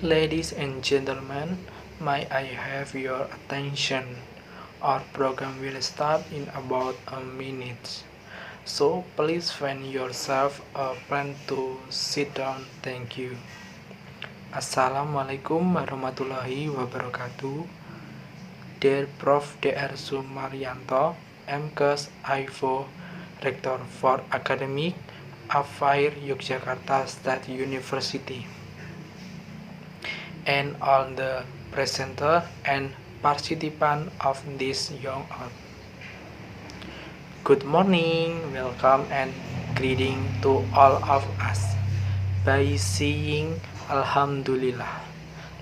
Ladies and gentlemen, may I have your attention? Our program will start in about a minute. So please find yourself a plan to sit down. Thank you. Assalamualaikum warahmatullahi wabarakatuh. Dear Prof. Dr. Sumaryanto, MKes IFO, Rector for Academic Affairs Yogyakarta State University, and all the presenter and participant of this young art. Good morning, welcome and greeting to all of us. By saying Alhamdulillah,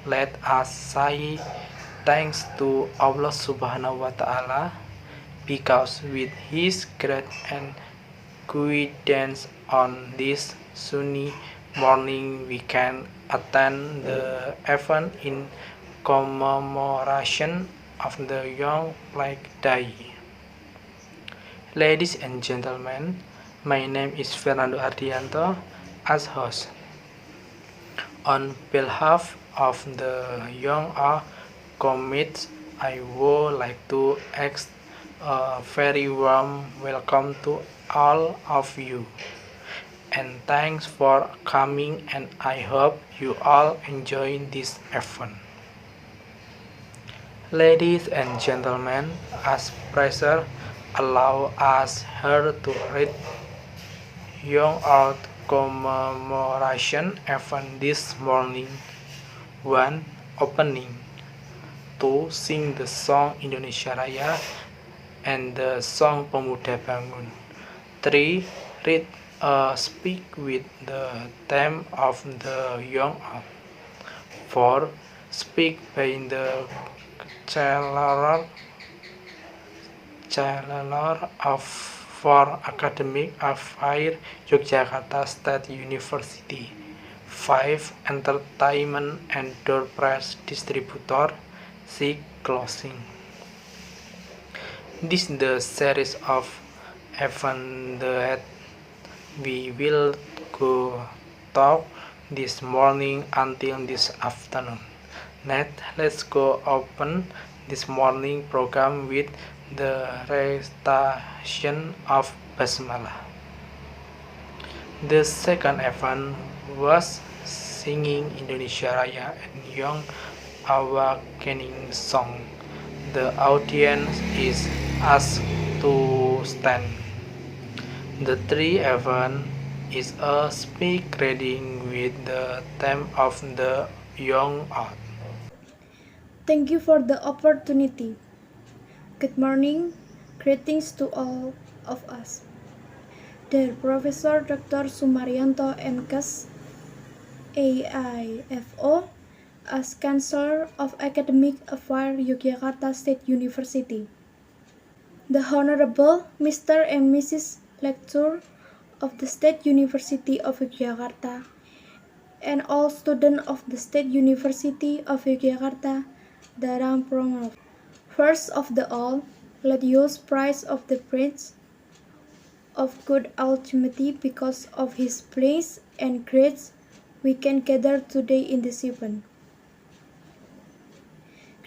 let us say thanks to Allah Subhanahu wa Ta'ala, because with His grace and guidance on this sunny morning we can attend the event in commemoration of the Young Flag Day. Ladies and gentlemen, my name is Fernando Ardianto as host. On behalf of the Young Art Committee, I would like to extend a very warm welcome to all of you. And thanks for coming, and I hope you all enjoy this event. Ladies and gentlemen, as pressure allow us here to read Young Art commemoration event this morning. 1. Opening. 2. Sing the song Indonesia Raya and the song Pemuda Bangun. 3. Read a speak with the theme of the Young Art. 4. Speak by the Chancellor of for Academic Affairs Yogyakarta State University. 5. Entertainment and door prize distributor. 6. Closing. This is the series of events that we will go talk this morning until this afternoon. Let's go open this morning program with the recitation of Basmalah. The second event was singing Indonesia Raya and Young Awakening song. The audience is asked to stand. The third event is a speak reading with the theme of the Young Art. Thank you for the opportunity. Good morning, greetings to all of us. Dear Professor Dr. Sumaryanto MKes, AIFO, as Chancellor of Academic Affairs Yogyakarta State University. The Honorable Mr. and Mrs. Lecturer of the State University of Yogyakarta and all students of the State University of Yogyakarta, Darang Prongov. First of the all, let us praise of the Prince of good Almighty because of his place and grace we can gather today in this event.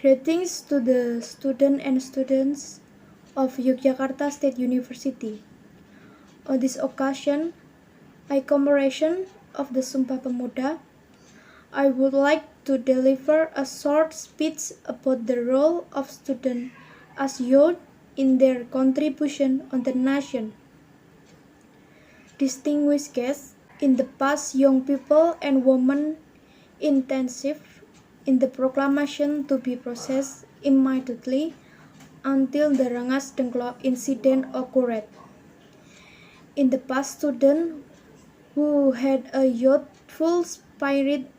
Greetings to the students and students of Yogyakarta State University. On this occasion, in commemoration of the Sumpah Pemuda, I would like to deliver a short speech about the role of students as youth in their contribution on the nation. Distinguished guests, in the past young people and women intensive in the proclamation to be processed immediately until the Rengas Dengklok incident occurred. In the past, students who had a youthful spirit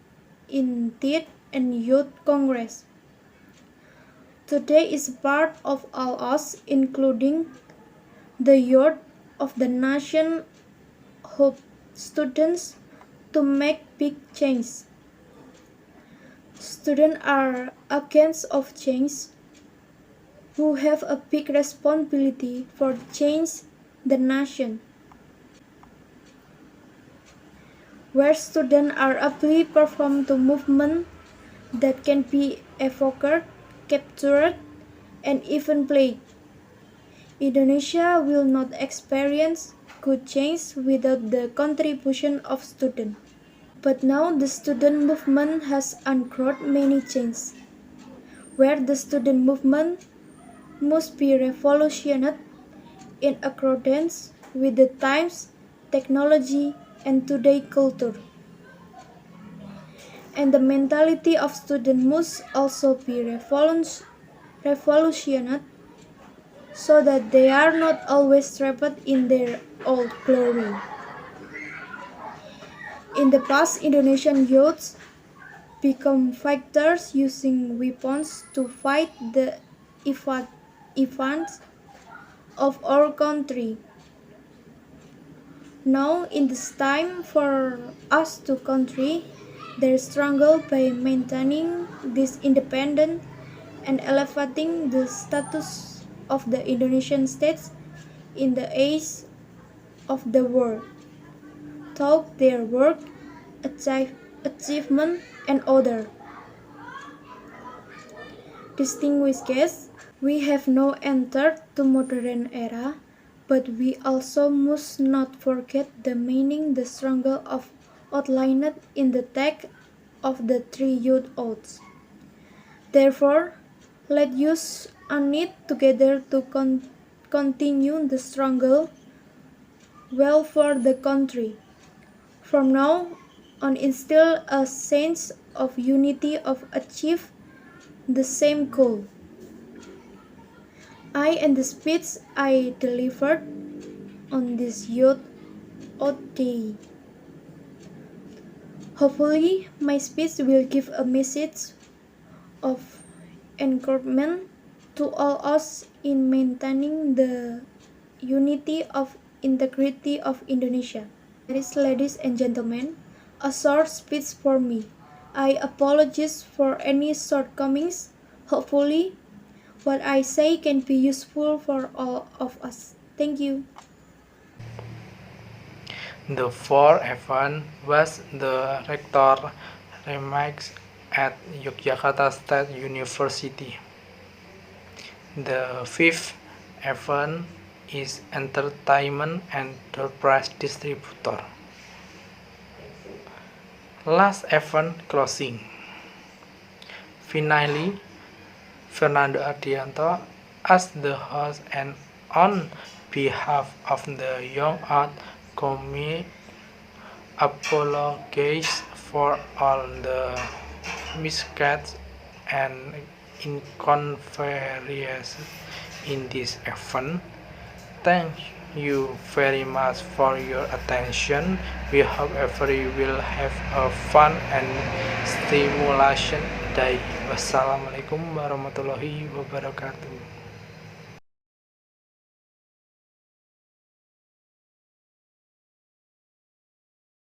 in TEED and Youth Congress. Today is part of all us, including the youth of the nation, hope students to make big change. Students are agents of change who have a big responsibility for change the nation. Where students are ably performed to movement that can be evoked, captured, and even played. Indonesia will not experience good change without the contribution of students. But now the student movement has uncovered many changes, where the student movement must be revolutionized in accordance with the times, technology, and today's culture. And the mentality of students must also be revolutionized so that they are not always trapped in their old glory. In the past, Indonesian youths become fighters using weapons to fight the events of our country. Now it is time for us to country their struggle by maintaining this independence and elevating the status of the Indonesian states in the eyes of the world. Through their work, achievement, and other distinguished guests, we have now entered the modern era, but we also must not forget the meaning the struggle of outlined in the text of the three youth oaths. Therefore, let us unite together to continue the struggle well for the country. From now on, instill a sense of unity of achieve the same goal. I and the speech I delivered on this youth day. Hopefully, my speech will give a message of encouragement to all us in maintaining the unity of integrity of Indonesia. Ladies and gentlemen, a short speech for me. I apologize for any shortcomings. Hopefully, what I say can be useful for all of us. Thank you. The fourth event was the rector remarks at Yogyakarta State University. The fifth event is entertainment and surprise distributor. Last event closing. Finally, Fernando Ardianto, as the host and on behalf of the Young Art Committee, apologizes for all the mistakes and inconveniences in this event. Thank you very much for your attention. We hope everyone will have a fun and stimulation day. Wassalamualaikum warahmatullahi wabarakatuh.